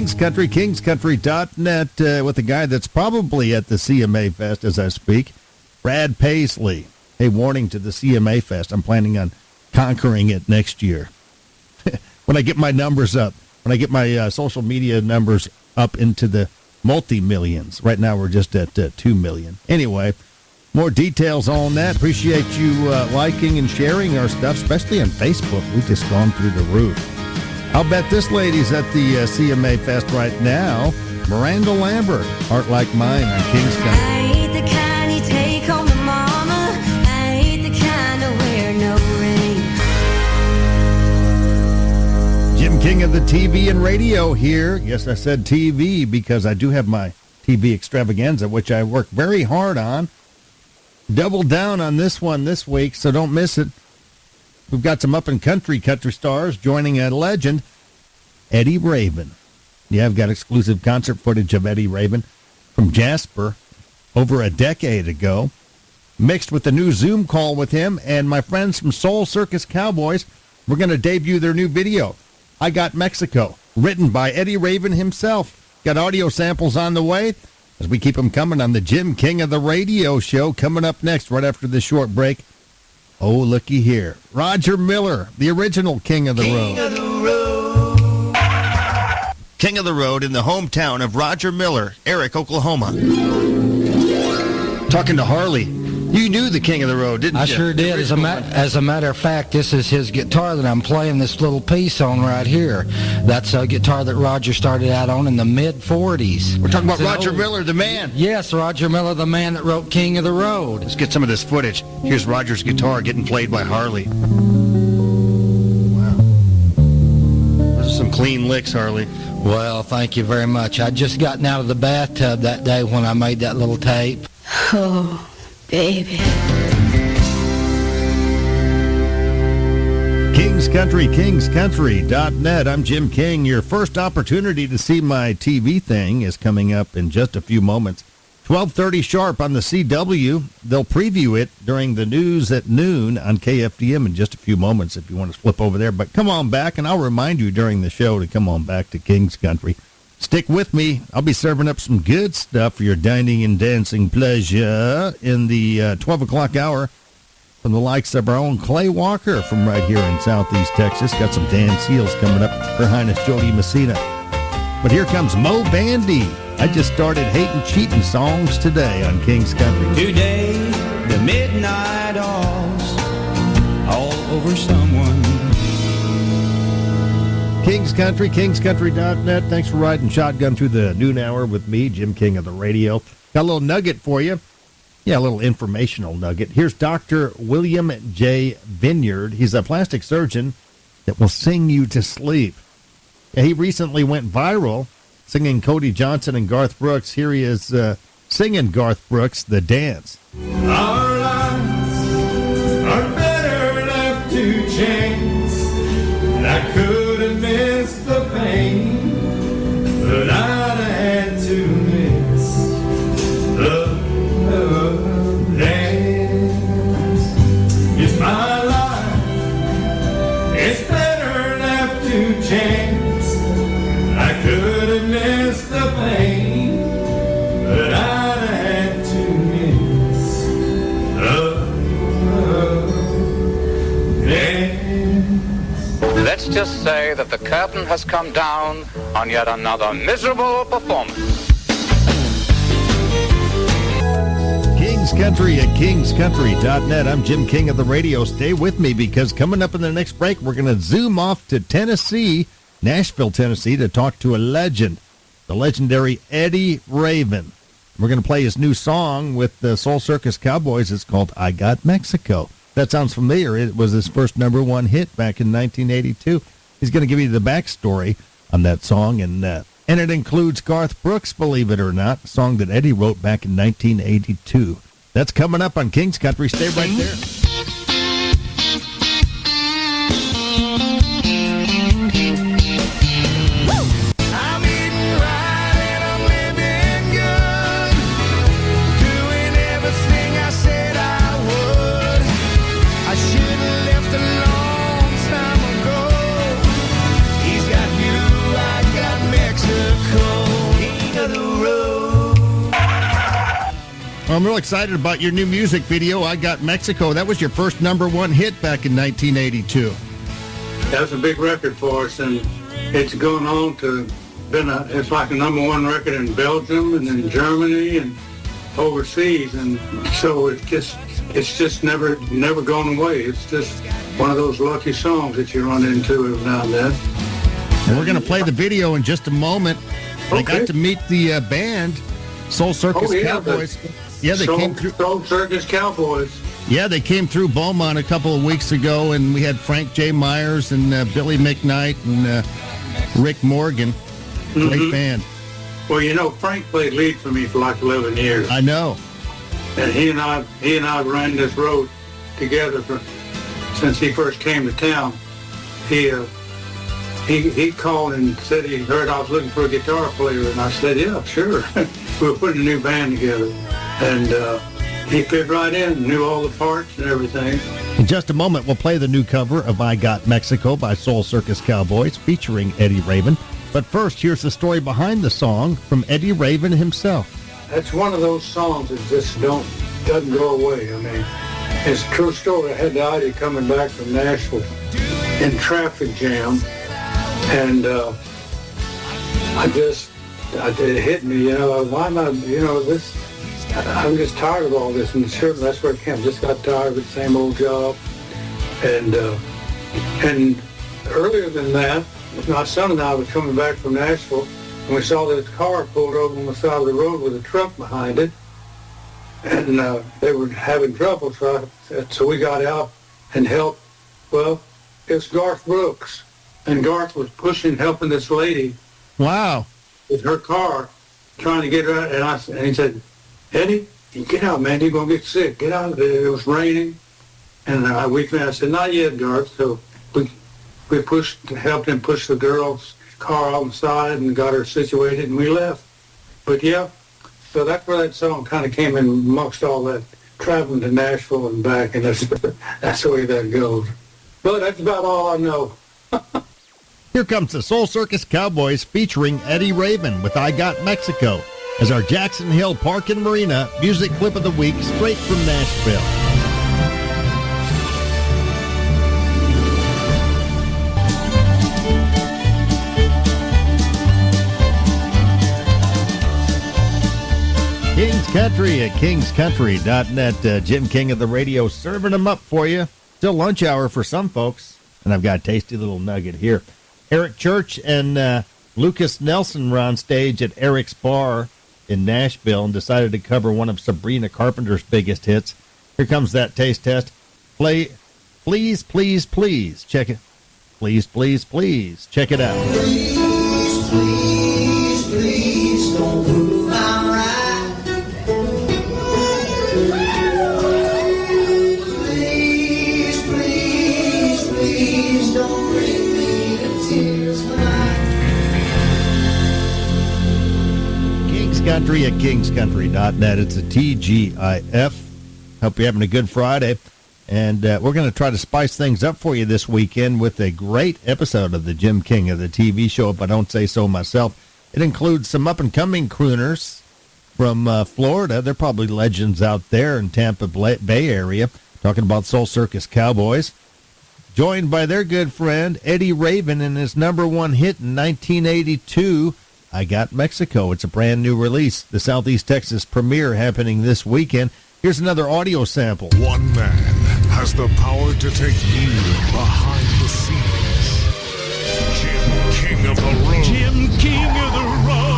kingscountry.net, with a guy that's probably at the CMA Fest as I speak, Brad Paisley. Hey, warning to the CMA Fest. I'm planning on conquering it next year. When I get my numbers up, when I get my social media numbers up into the multi-millions. Right now we're just at 2 million. Anyway, more details on that. Appreciate you liking and sharing our stuff, especially on Facebook. We've just gone through the roof. I'll bet this lady's at the CMA Fest right now. Miranda Lambert, Heart Like Mine on Kings Country. I ain't the kind you take home to mama. I ain't the kind to wear no ring. Jim King of the TV and radio here. Yes, I said TV because I do have my TV extravaganza, which I work very hard on. Double down on this one this week, so don't miss it. We've got some up-and-country stars joining a legend, Eddie Raven. Yeah, I've got exclusive concert footage of Eddie Raven from Jasper over a decade ago, mixed with a new Zoom call with him and my friends from Soul Circus Cowboys. We're going to debut their new video, I Got Mexico, written by Eddie Raven himself. Got audio samples on the way as we keep them coming on the Jim King of the Radio show. Coming up next, right after this short break. Oh, looky here. Roger Miller, the original King of the Road. King of the Road. King of the Road in the hometown of Roger Miller, Eric, Oklahoma. Talking to Harley. You knew the King of the Road, didn't you? I sure did. As a matter of fact, this is his guitar that I'm playing this little piece on right here. That's a guitar that Roger started out on in the mid-'40s. We're talking about Roger Miller, the man. Yes, Roger Miller, the man that wrote King of the Road. Let's get some of this footage. Here's Roger's guitar getting played by Harley. Wow. Those are some clean licks, Harley. Well, thank you very much. I'd just gotten out of the bathtub that day when I made that little tape. Oh, baby. kingscountry.net. I'm Jim King. Your first opportunity to see my TV thing is coming up in just a few moments. 12:30 sharp on the CW. They'll preview it during the news at noon on KFDM in just a few moments if you want to flip over there. But come on back, and I'll remind you during the show to come on back to Kings Country. Stick with me. I'll be serving up some good stuff for your dining and dancing pleasure in the 12 o'clock hour from the likes of our own Clay Walker from right here in Southeast Texas. Got some Dan Seals coming up, Her Highness Jody Messina. But here comes Mo Bandy. I just started hating cheating songs today on Kings Country. Today, the midnight all's all over someone. Kings Country, kingscountry.net. Thanks for riding shotgun through the noon hour with me, Jim King of the Radio. Got a little nugget for you. Yeah, a little informational nugget. Here's Dr. William J. Vineyard. He's a plastic surgeon that will sing you to sleep. Yeah, he recently went viral singing Cody Johnson and Garth Brooks. Here he is singing Garth Brooks, The Dance. Our lives are better left to chance, and I could have missed the pain, but I'd had to miss the dance. It's my life, it's better left to chance. I could have missed the pain, but I'd had to miss the dance. Let's just say that the curtain has come down on yet another miserable performance. Kings Country at kingscountry.net. I'm Jim King of the Radio. Stay with me because coming up in the next break, we're going to zoom off to Tennessee, Nashville, Tennessee, to talk to a legend, the legendary Eddie Raven. We're going to play his new song with the Soul Circus Cowboys. It's called I Got Mexico. That sounds familiar. It was his first number one hit back in 1982. He's going to give you the backstory on that song, and it includes Garth Brooks, believe it or not, a song that Eddie wrote back in 1982. That's coming up on Kings Country. Stay right there. He's got you, I got Mexico. I'm real excited about your new music video, I Got Mexico. That was your first #1 hit back in 1982. That's a big record for us, and it's going on to it's like a #1 record in Belgium and in Germany and overseas, and so it's just never gone away. It's just one of those lucky songs that you run into every now and then. And we're going to play the video in just a moment. Okay. I got to meet the band, Soul Circus Cowboys. They came through. Soul Circus Cowboys. Yeah, they came through Beaumont a couple of weeks ago, and we had Frank J. Myers and Billy McKnight and Rick Morgan. Great band. Well, Frank played lead for me for like 11 years. I know. And he and I ran this road together since he first came to town. He called and said he heard I was looking for a guitar player, and I said, yeah, sure. We were putting a new band together, and he fit right in, knew all the parts and everything. In just a moment, we'll play the new cover of I Got Mexico by Soul Circus Cowboys featuring Eddie Raven. But first, here's the story behind the song from Eddie Raven himself. That's one of those songs that just doesn't go away. I mean, it's a true story. I had the idea coming back from Nashville in traffic jam, and it hit me, why am I, this, I'm just tired of all this, and sure, that's where it came. Just got tired of the same old job, and earlier than that, my son and I were coming back from Nashville, and we saw this car pulled over on the side of the road with a truck behind it, and they were having trouble, so we got out and helped. Well, it's Garth Brooks, and Garth was helping this lady. Wow. With her car, trying to get her out, and he said, Eddie, you get out, man, you're going to get sick. Get out. It was raining, and I said, not yet, Garth, so we helped him push the girl's car on the side and got her situated, and we left. But yeah, so that's where that song kind of came in amongst all that traveling to Nashville and back, and that's the way that goes. But that's about all I know. Here comes the Soul Circus Cowboys featuring Eddie Raven with I Got Mexico as our Jackson Hill Park and Marina music clip of the week straight from Nashville. King's Country at kingscountry.net. Jim King of the radio serving them up for you. Still lunch hour for some folks. And I've got a tasty little nugget here. Eric Church and Lucas Nelson were on stage at Eric's Bar in Nashville and decided to cover one of Sabrina Carpenter's biggest hits. Here comes that taste test. Play Please, Please, Please. Check it. Please, Please, Please. Check it out. Please, please, please don't prove I'm right. Please, please, please don't bring me to tears tonight. King's Country at kingscountry.net. It's a TGIF. Hope you're having a good Friday. And we're going to try to spice things up for you this weekend with a great episode of the Jim King of the TV show, if I don't say so myself. It includes some up-and-coming crooners from Florida. They're probably legends out there in Tampa Bay area, talking about Soul Circus Cowboys. Joined by their good friend, Eddie Raven, and his #1 hit in 1982, I Got Mexico. It's a brand new release. The Southeast Texas premiere happening this weekend. Here's another audio sample. One man has the power to take you behind the scenes. Jim King of the Road. Jim King of the Road.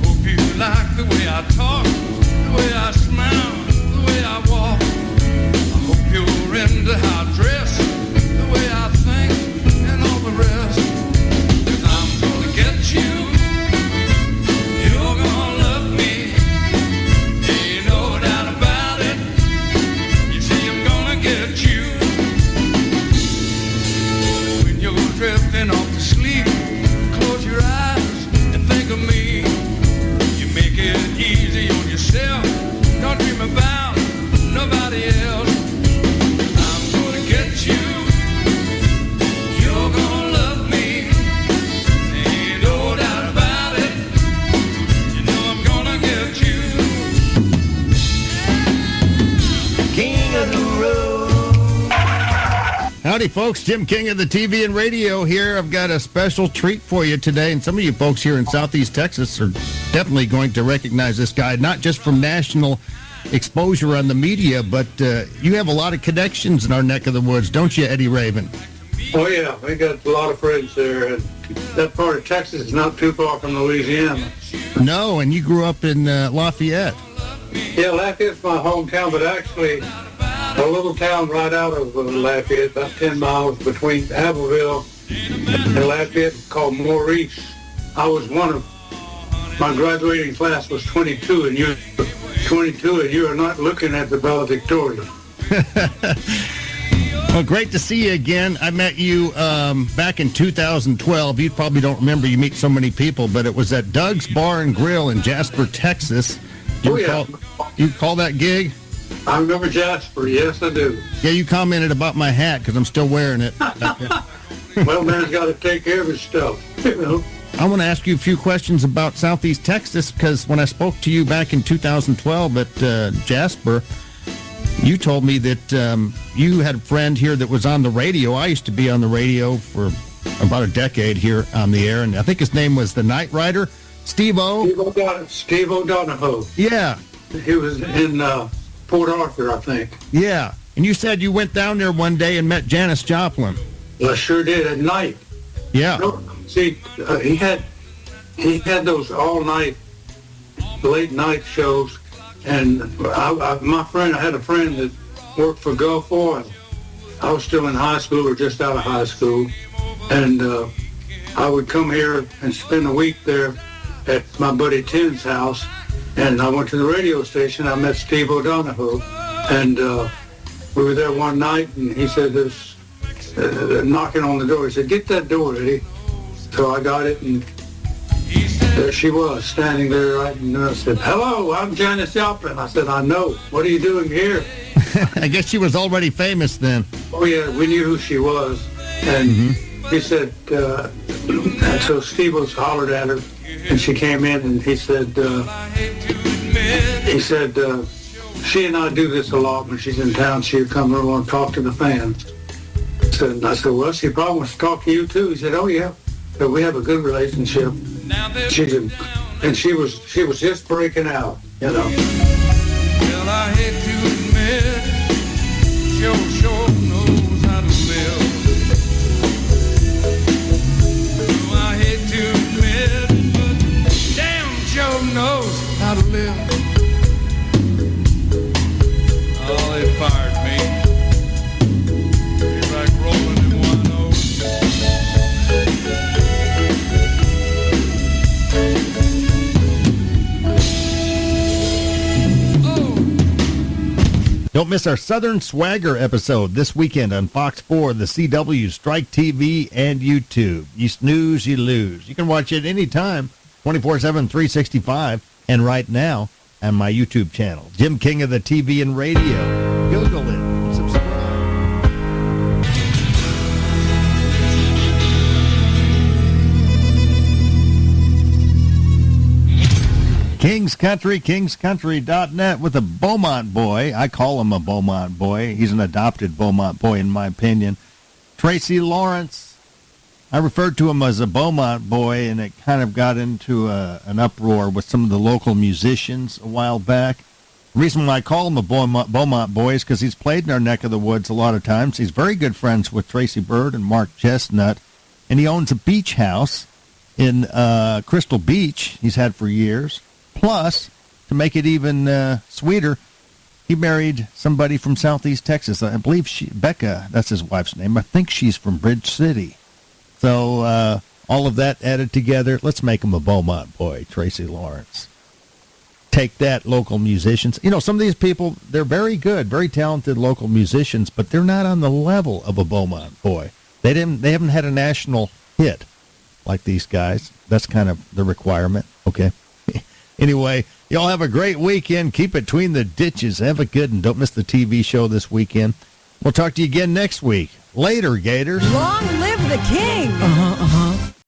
Hope you like the way I talk, the way I smile, the way I walk. I hope you're into how I dress, the way I think, and all the rest. Howdy, folks. Jim King of the TV and radio here. I've got a special treat for you today, and some of you folks here in Southeast Texas are definitely going to recognize this guy, not just from national exposure on the media, but you have a lot of connections in our neck of the woods, don't you, Eddie Raven? Oh, yeah. We got a lot of friends there. And that part of Texas is not too far from Louisiana. No, and you grew up in Lafayette. Yeah, Lafayette's my hometown, but actually a little town right out of Lafayette, about 10 miles between Abbeville and Lafayette, called Maurice. I was one of, my graduating class was 22, and you're 22, and you are not looking at the valedictorian. Well, great to see you again. I met you back in 2012. You probably don't remember. You meet so many people, but it was at Doug's Bar and Grill in Jasper, Texas. You call that gig? I remember Jasper. Yes, I do. Yeah, you commented about my hat because I'm still wearing it. Well, man's got to take care of his stuff, you know. I want to ask you a few questions about Southeast Texas because when I spoke to you back in 2012 at Jasper, you told me that you had a friend here that was on the radio. I used to be on the radio for about a decade here on the air, and I think his name was the Night Rider, Steve-O. Steve O'Donohoe. Yeah. He was in Port Arthur, I think. Yeah. And you said you went down there one day and met Janis Joplin. I sure did, at night. Yeah. See, he had those all-night, late-night shows. And I had a friend that worked for Gulf Oil. I was still in high school or just out of high school. And I would come here and spend a week there at my buddy Tim's house. And I went to the radio station. I met Steve O'Donohoe. And we were there one night, and he said, there's knocking on the door. He said, get that door, Eddie. So I got it, and there she was, standing there right, and I said, hello, I'm Janis Joplin. I said, I know. What are you doing here? I guess she was already famous then. Oh, yeah, we knew who she was. And he said, and so Steve was hollered at her, and she came in, and he said, she and I do this a lot when she's in town. She'd come over and talk to the fans. I said, well, she probably wants to talk to you, too. He said, oh, yeah, but we have a good relationship. She did, and she was just breaking out, you know. Well, I hate to admit, Joe sure knows how to live. Oh, I hate to admit, but damn, Joe knows how to live. Oh, they fired me. He's like rolling in one oak. Don't miss our Southern Swagger episode this weekend on Fox 4, the CW, Strike TV, and YouTube. You snooze, you lose. You can watch it anytime, 24/7, 365, and right now on my YouTube channel, Jim King of the TV and radio. Google it. Subscribe. KingsCountry.net with a Beaumont boy. I call him a Beaumont boy. He's an adopted Beaumont boy, in my opinion. Tracy Lawrence. I referred to him as a Beaumont boy, and it kind of got into an uproar with some of the local musicians a while back. The reason why I call him a Beaumont boy is because he's played in our neck of the woods a lot of times. He's very good friends with Tracy Byrd and Mark Chestnut, and he owns a beach house in Crystal Beach he's had for years. Plus, to make it even sweeter, he married somebody from Southeast Texas. I believe Becca, that's his wife's name. I think she's from Bridge City. So all of that added together, let's make him a Beaumont boy, Tracy Lawrence. Take that, local musicians. You know, some of these people, they're very good, very talented local musicians, but they're not on the level of a Beaumont boy. They haven't had a national hit like these guys. That's kind of the requirement, okay? Anyway, y'all have a great weekend. Keep it between the ditches. Have a good, and don't miss the TV show this weekend. We'll talk to you again next week. Later, Gators. Long live the king.